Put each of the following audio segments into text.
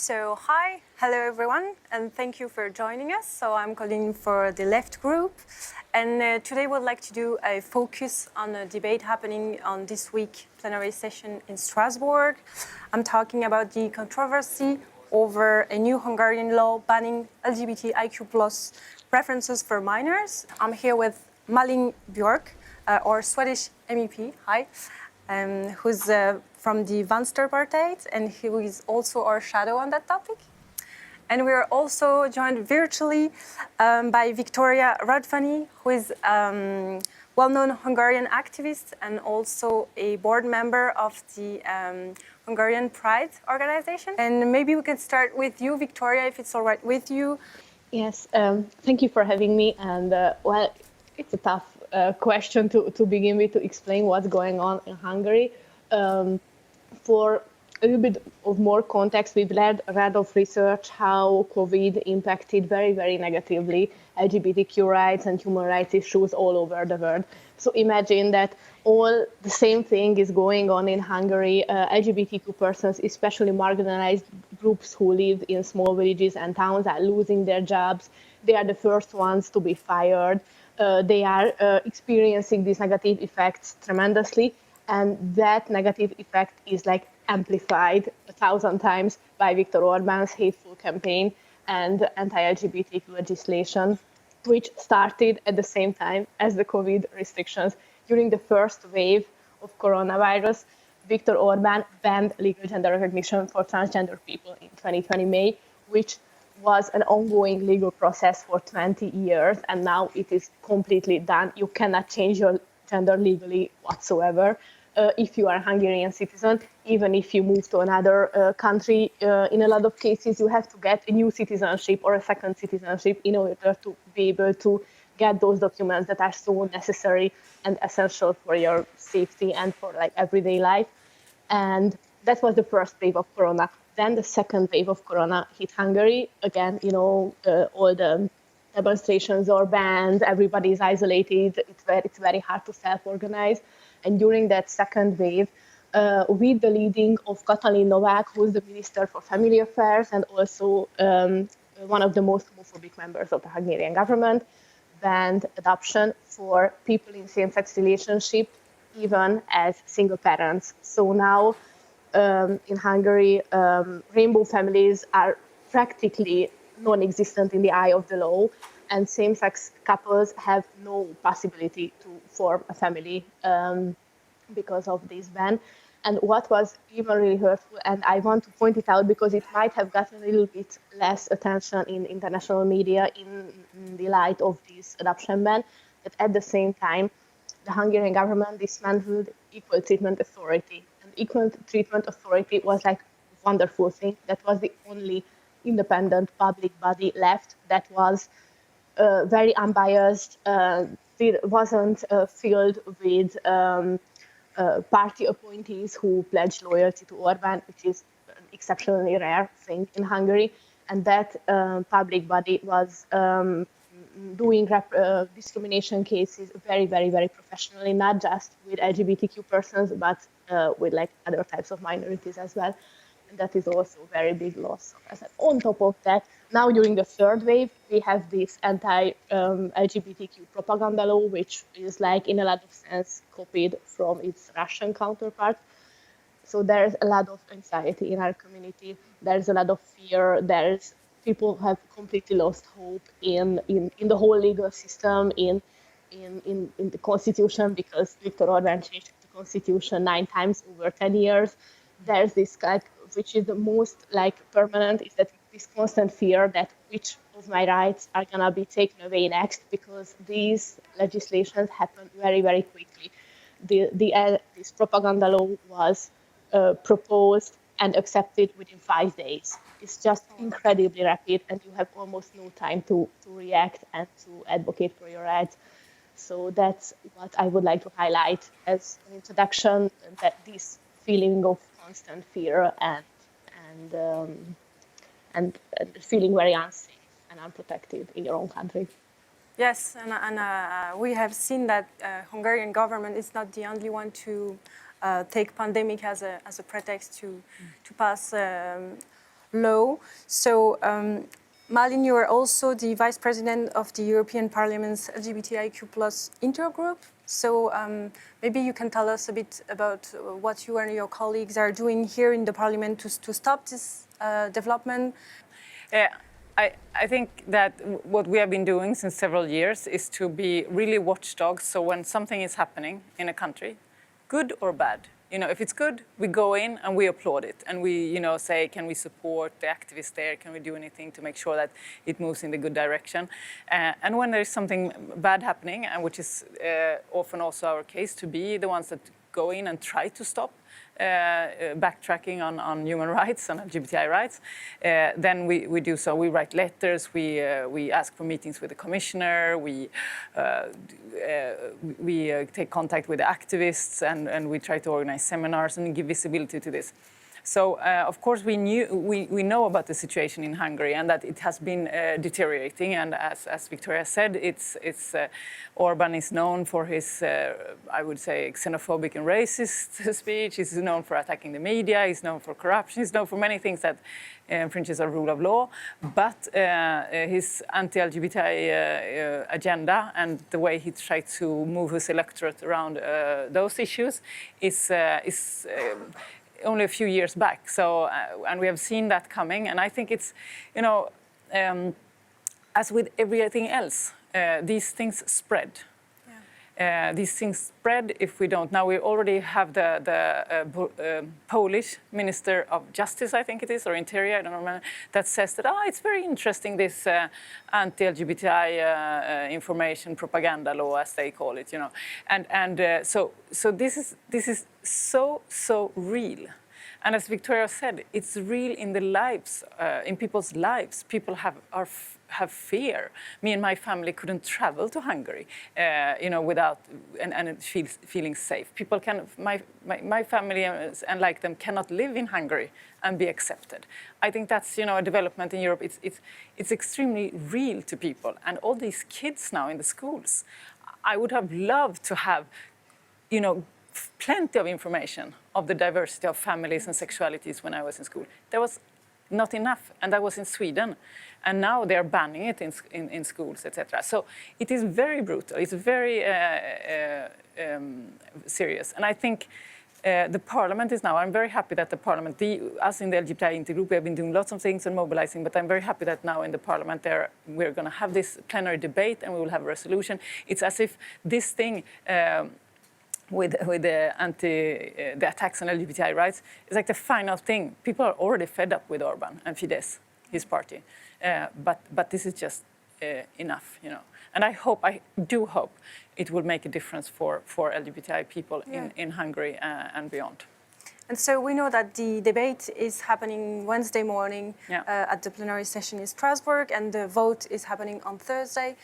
Hello everyone, and thank you for joining us. So I'm calling for the left group, and today we'd like to do a focus on a debate happening on this week plenary session in Strasbourg. I'm talking about the controversy over a new Hungarian law banning LGBTIQ+ preferences for minors. I'm here with Malin Björk, our Swedish MEP, who's from the Vänsterpartiet, and who is also our shadow on that topic. And we are also joined virtually by Viktória Radványi, who is well-known Hungarian activist and also a board member of the Hungarian Pride organization. And maybe we can start with you, Viktória, if it's all right with you. Yes, thank you for having me. And it's a tough question to begin with, to explain what's going on in Hungary. For a little bit of more context, we've read of research how COVID impacted very, very negatively LGBTQ rights and human rights issues all over the world. So imagine that all the same thing is going on in Hungary. LGBTQ persons, especially marginalized groups who live in small villages and towns, are losing their jobs. They are the first ones to be fired. They are experiencing these negative effects tremendously. And that negative effect is like amplified 1,000 times by Viktor Orbán's hateful campaign and anti-LGBTQ legislation, which started at the same time as the COVID restrictions. During the first wave of coronavirus, Viktor Orbán banned legal gender recognition for transgender people in 2020 May, which was an ongoing legal process for 20 years, and now it is completely done. You cannot change your gender legally whatsoever. If you are a Hungarian citizen, even if you move to another country, in a lot of cases you have to get a new citizenship or a second citizenship in order to be able to get those documents that are so necessary and essential for your safety and for like everyday life. And that was the first wave of Corona. Then the second wave of Corona hit Hungary. Again, all the demonstrations are banned, everybody is isolated, it's very hard to self-organize. And during that second wave, with the leading of Katalin Novák, who is the Minister for Family Affairs and also one of the most homophobic members of the Hungarian government, banned adoption for people in same-sex relationship, even as single parents. So now in Hungary, rainbow families are practically non-existent in the eye of the law, and same-sex couples have no possibility to form a family because of this ban. And what was even really hurtful, and I want to point it out because it might have gotten a little bit less attention in international media in the light of this adoption ban, that at the same time, the Hungarian government dismantled Equal Treatment Authority. And Equal Treatment Authority was like a wonderful thing. That was the only independent public body left that was very unbiased. It wasn't filled with party appointees who pledged loyalty to Orbán, which is an exceptionally rare thing in Hungary. And that public body was doing discrimination cases very, very, very professionally, not just with LGBTQ persons, but with like other types of minorities as well. And that is also a very big loss. On top of that, now during the third wave, we have this anti-LGBTQ propaganda law, which is like in a lot of sense copied from its Russian counterpart. So there's a lot of anxiety in our community. There's a lot of fear. People have completely lost hope in the whole legal system, in the constitution, because Viktor Orbán changed the constitution 9 times over 10 years. There's this which is the most like permanent, is that this constant fear that which of my rights are gonna be taken away next, because these legislations happen very, very quickly. This propaganda law was proposed and accepted within 5 days. It's just incredibly rapid, and you have almost no time to react and to advocate for your rights. So that's what I would like to highlight as an introduction, that this feeling of constant fear and feeling very unsafe and unprotected in your own country. Yes, and we have seen that Hungarian government is not the only one to take pandemic as a pretext to pass law. So, Malin, you are also the Vice President of the European Parliament's LGBTIQ+ intergroup. So maybe you can tell us a bit about what you and your colleagues are doing here in the Parliament to stop this development. I think that what we have been doing since several years is to be really watchdogs. So when something is happening in a country, good or bad, if it's good, we go in and we applaud it. And we, say, can we support the activists there? Can we do anything to make sure that it moves in the good direction? And when there is something bad happening, and which is often also our case, to be the ones that go in and try to stop backtracking on human rights and LGBTI rights, then we do so. We write letters, we ask for meetings with the commissioner, we take contact with the activists, and we try to organize seminars and give visibility to this. So, of course, we know about the situation in Hungary and that it has been deteriorating. And as Viktória said, Orban is known for his, I would say, xenophobic and racist speech. He's known for attacking the media. He's known for corruption. He's known for many things that infringes our rule of law. But his anti-LGBTI agenda and the way he tried to move his electorate around those issues is only a few years back. So, and we have seen that coming. And I think it's, as with everything else, these things spread. Yeah. These things spread if we don't. Now we already have the Polish Minister of Justice, I think it is, or Interior, I don't remember, that says that, it's very interesting, this anti-LGBTI information propaganda law, as they call it, So this is so real. And as Viktória said, it's real in the lives, in people's lives. People have fear. Me and my family couldn't travel to Hungary, without and feeling safe. People my family and like them cannot live in Hungary and be accepted. I think that's a development in Europe. It's extremely real to people, and all these kids now in the schools. I would have loved to have, plenty of information of the diversity of families and sexualities when I was in school. There was not enough, and that was in Sweden. And now they're banning it in schools, etc. So it is very brutal. It's very serious. And I think the Parliament is now, I'm very happy that the Parliament, us in the LGBTI intergroup, we have been doing lots of things and mobilizing, but I'm very happy that now in the Parliament we're going to have this plenary debate and we will have a resolution. It's as if this thing, with the attacks on LGBTI rights, is like the final thing. People are already fed up with Orban and Fidesz, his party, but this is just enough, And I do hope it will make a difference for LGBTI people in Hungary and beyond. And so we know that the debate is happening Wednesday morning at the plenary session in Strasbourg, and the vote is happening on Thursday.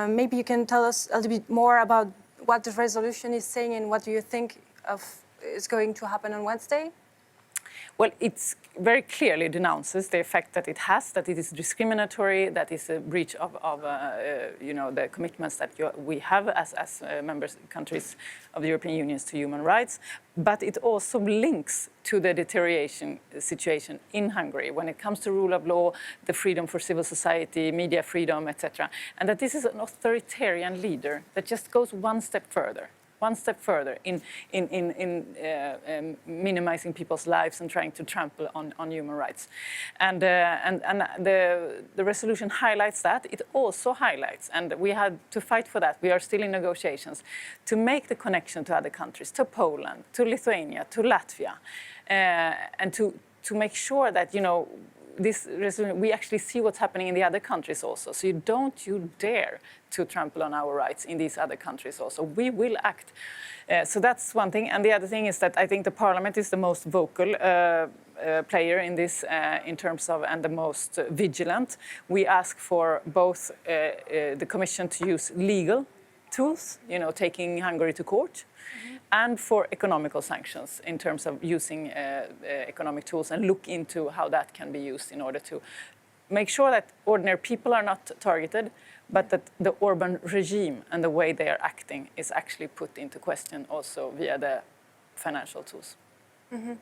Maybe you can tell us a little bit more about what the resolution is saying and what do you think is going to happen on Wednesday? Well, it very clearly denounces the effect that it has, that it is discriminatory, that is a breach of the commitments that we have as members countries of the European Union to human rights. But it also links to the deterioration situation in Hungary when it comes to rule of law, the freedom for civil society, media freedom, etc. And that this is an authoritarian leader that just goes one step further in minimizing people's lives and trying to trample on human rights. And the resolution highlights that. It also highlights, and we had to fight for that, we are still in negotiations, to make the connection to other countries, to Poland, to Lithuania, to Latvia, and to make sure that, this resolution, we actually see what's happening in the other countries also. So you dare to trample on our rights in these other countries also. We will act. So that's one thing. And the other thing is that I think the Parliament is the most vocal player in this in terms of, and the most vigilant. We ask for both the Commission to use legal tools, taking Hungary to court, and for economical sanctions in terms of using economic tools, and look into how that can be used in order to make sure that ordinary people are not targeted, but that the Orban regime and the way they are acting is actually put into question also via the financial tools. Mm-hmm.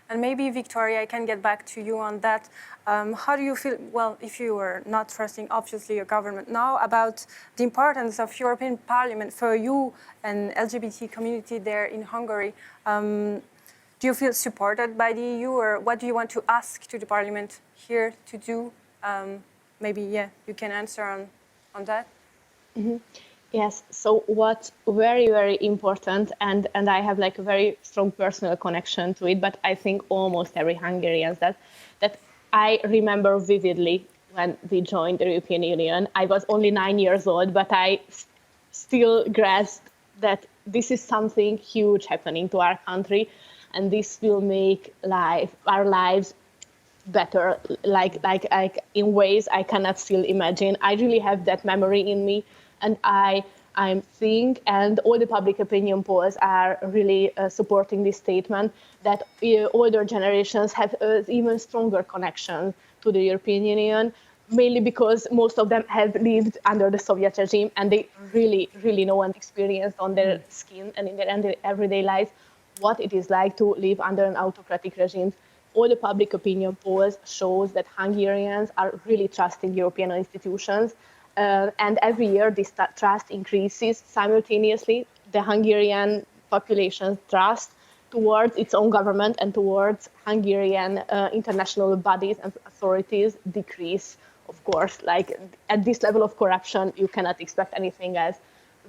And maybe, Viktória, I can get back to you on that. How do you feel, well, if you are not trusting, obviously, your government now, about the importance of European Parliament for you and LGBT community there in Hungary? Do you feel supported by the EU, or what do you want to ask to the Parliament here to do? Maybe, yeah, you can answer on that. Mm-hmm. Yes, so what's very, very important, and I have like a very strong personal connection to it, but I think almost every Hungarian, that I remember vividly when we joined the European Union. I was only 9 years old, but I still grasped that this is something huge happening to our country, and this will make our lives better, like in ways I cannot still imagine. I really have that memory in me, and I'm seeing, and all the public opinion polls are really supporting this statement, that older generations have even stronger connection to the European Union, mainly because most of them have lived under the Soviet regime, and they really, really know and experienced on their skin and in their everyday life what it is like to live under an autocratic regime. All the public opinion polls shows that Hungarians are really trusting European institutions, and every year this trust increases. Simultaneously, the Hungarian population's trust towards its own government and towards Hungarian international bodies and authorities decrease. Of course, like at this level of corruption, you cannot expect anything else.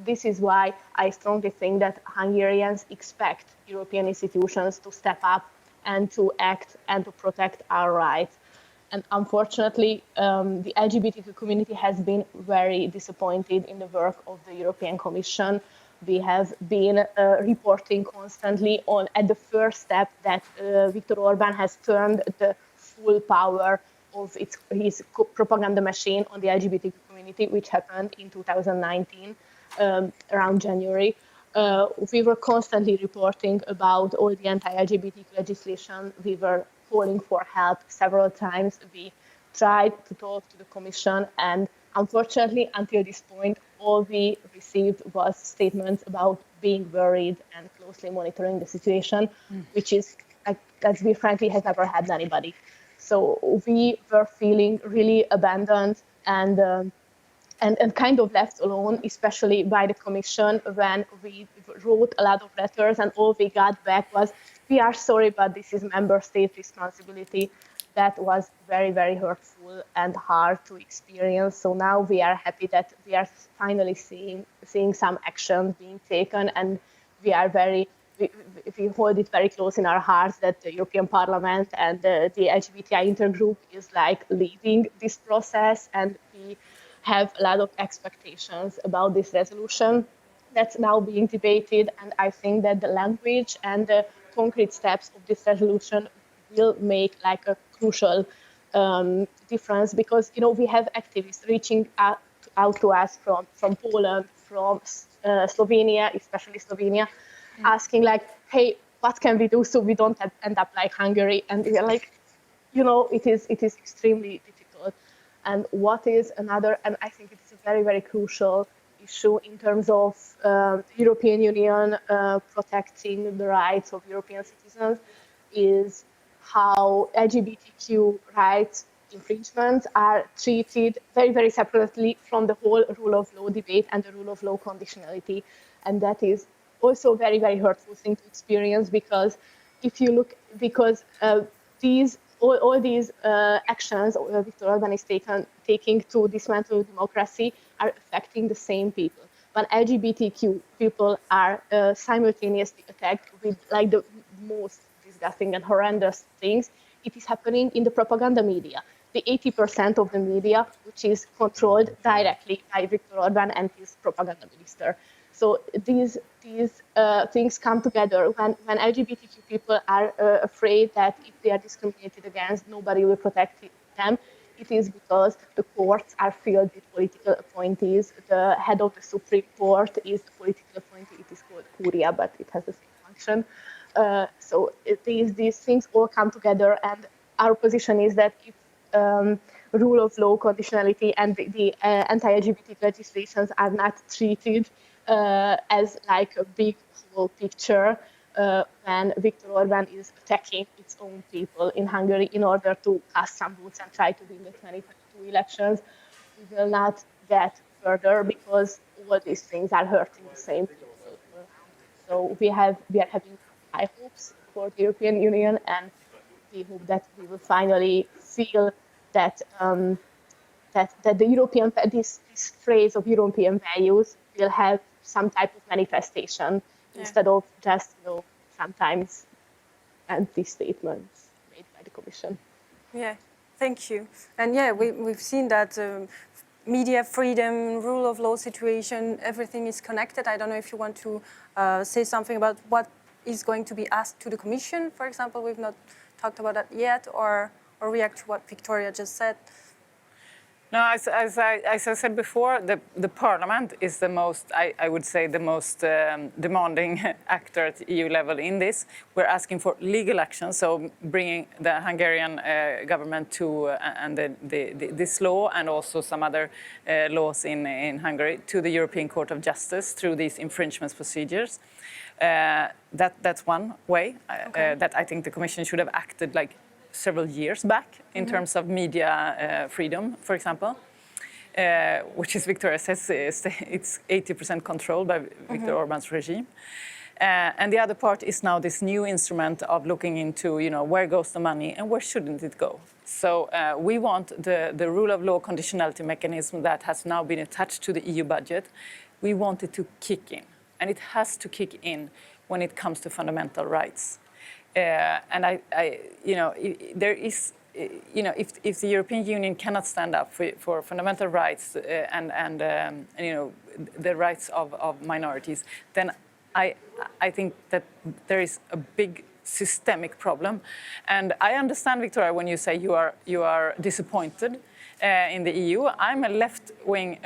This is why I strongly think that Hungarians expect European institutions to step up and to act and to protect our rights. And unfortunately, the LGBTQ community has been very disappointed in the work of the European Commission. We have been reporting constantly on at the first step that Viktor Orbán has turned the full power of his propaganda machine on the LGBTQ community, which happened in 2019, around January. We were constantly reporting about all the anti-LGBTQ legislation. We were calling for help several times. We tried to talk to the Commission, and unfortunately, until this point, all we received was statements about being worried and closely monitoring the situation, which is, let's be frankly, has never had anybody. So we were feeling really abandoned and kind of left alone, especially by the Commission, when we wrote a lot of letters and all we got back was, we are sorry, but this is member state responsibility. That was very, very hurtful and hard to experience. So now we are happy that we are finally seeing some action being taken, and we hold it very close in our hearts that the European Parliament and the LGBTI intergroup is like leading this process, and we have a lot of expectations about this resolution that's now being debated. And I think that the language and the concrete steps of this resolution will make like a crucial difference, because we have activists reaching out to us from Poland, from Slovenia, especially Slovenia, asking like, hey, what can we do so we don't end up like Hungary? And we are like, it is extremely difficult. And what is another, and I think it's a very, very crucial issue in terms of European Union protecting the rights of European citizens, is how LGBTQ rights infringements are treated very, very separately from the whole rule of law debate and the rule of law conditionality. And that is also a very, very hurtful thing to experience, because if you look, because all these actions Viktor Orbán is taking to dismantle democracy are affecting the same people. When LGBTQ people are simultaneously attacked with like the most disgusting and horrendous things, it is happening in the propaganda media. The 80% of the media, which is controlled directly by Viktor Orbán and his propaganda minister. So these things come together when LGBTQ people are afraid that if they are discriminated against, nobody will protect them. It is because the courts are filled with political appointees. The head of the Supreme Court is a political appointee. It is called Curia, but it has the same function. So these things all come together, and our position is that if rule of law conditionality and the anti-LGBT legislations are not treated as like a big whole picture, when Viktor Orbán is attacking its own people in Hungary in order to cast some votes and try to win the 2022 elections. We will not get further because all these things are hurting the same people around. So we are having high hopes for the European Union, and we hope that we will finally feel that that the European this phrase of European values will have some type of manifestation instead of just sometimes empty statements made by the Commission. Yeah, thank you. And yeah, we've seen that media freedom, rule of law situation, everything is connected. I don't know if you want to say something about what is going to be asked to the Commission, for example. We've not talked about that yet, or react to what Viktória just said. No, as I said before, the Parliament is the most, I would say, the most demanding actor at EU level in this. We're asking for legal action, so bringing the Hungarian government to, and this law and also some other laws in Hungary to the European Court of Justice through these infringement procedures. That's one way that I think the Commission should have acted like several years back in terms of media freedom, for example, which, as Viktória says, it's 80% controlled by Viktor Orbán's regime. And the other part is now this new instrument of looking into, where goes the money and where shouldn't it go. So we want the rule of law conditionality mechanism that has now been attached to the EU budget. We want it to kick in, and it has to kick in when it comes to fundamental rights. And there is, if the European Union cannot stand up for fundamental rights and the rights of minorities, then I think that there is a big systemic problem. And I understand, Viktória, when you say you are disappointed in the EU. I'm a left-wing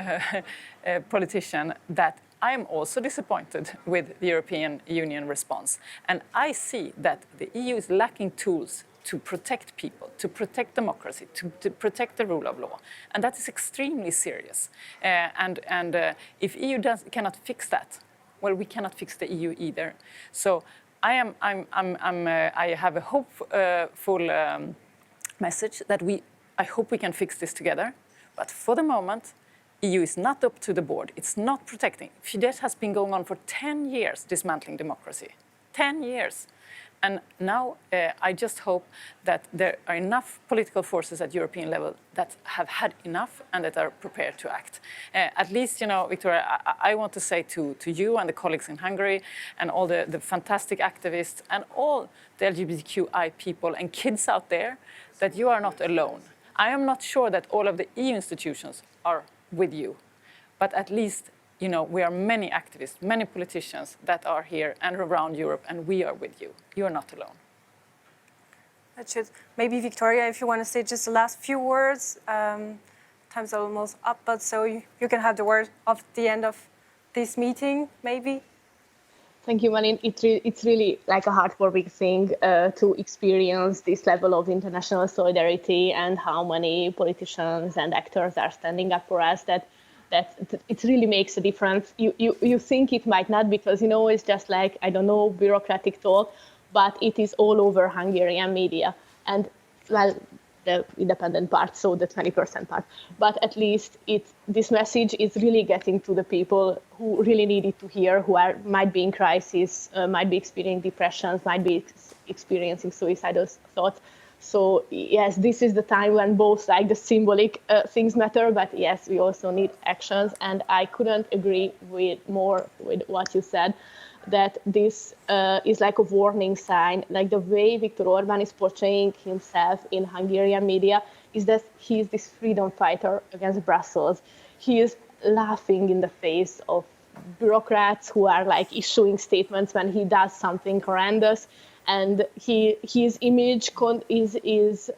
politician that I am also disappointed with the European Union response. And I see that the EU is lacking tools to protect people, to protect democracy, to protect the rule of law. And that is extremely serious. If EU cannot fix that, well, we cannot fix the EU either. So I have a hopeful message that I hope we can fix this together. But for the moment, EU is not up to the board. It's not protecting. Fidesz has been going on for 10 years, dismantling democracy. 10 years. And now I just hope that there are enough political forces at European level that have had enough and that are prepared to act. At least, Viktória, I want to say to you and the colleagues in Hungary and all the fantastic activists and all the LGBTQI people and kids out there that you are not alone. I am not sure that all of the EU institutions are with you, but at least we are many activists, many politicians that are here and around Europe, and we are with you. You are not alone. That should. Maybe, Viktória, if you want to say just the last few words. Time's almost up, but so you can have the word of the end of this meeting, maybe. Thank you, Malin. It's really like a heartwarming thing to experience this level of international solidarity and how many politicians and actors are standing up for us. That it really makes a difference. You think it might not because it's just like, I don't know, bureaucratic talk, but it is all over Hungarian media and the independent part, so the 20% part. But at least this message is really getting to the people who really need it to hear, who might be in crisis, might be experiencing depressions, might be experiencing suicidal thoughts. So yes, this is the time when both like the symbolic things matter, but yes, we also need actions. And I couldn't agree more with what you said, that this is like a warning sign. Like the way Viktor Orbán is portraying himself in Hungarian media is that he is this freedom fighter against Brussels. He is laughing in the face of bureaucrats who are like issuing statements when he does something horrendous. And his image is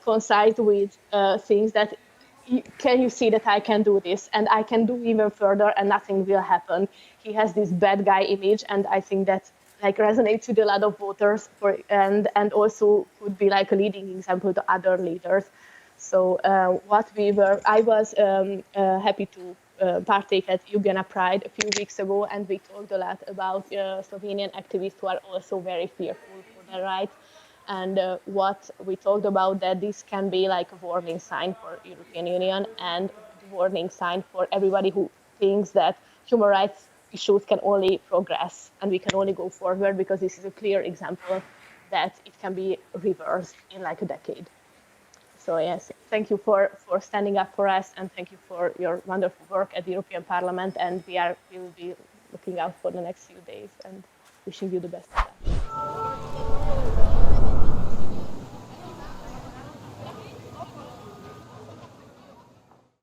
concise with things that can you see that I can do this and I can do even further and nothing will happen. He has this bad guy image, and I think that like resonates with a lot of voters and also could be like a leading example to other leaders. So I was happy to partake at Ljubljana Pride a few weeks ago, and we talked a lot about Slovenian activists who are also very fearful for their rights. And what we talked about, that this can be like a warning sign for European Union and a warning sign for everybody who thinks that human rights issues can only progress and we can only go forward, because this is a clear example that it can be reversed in like a decade. So yes, thank you for standing up for us, and thank you for your wonderful work at the European Parliament, and we will be looking out for the next few days and wishing you the best of luck.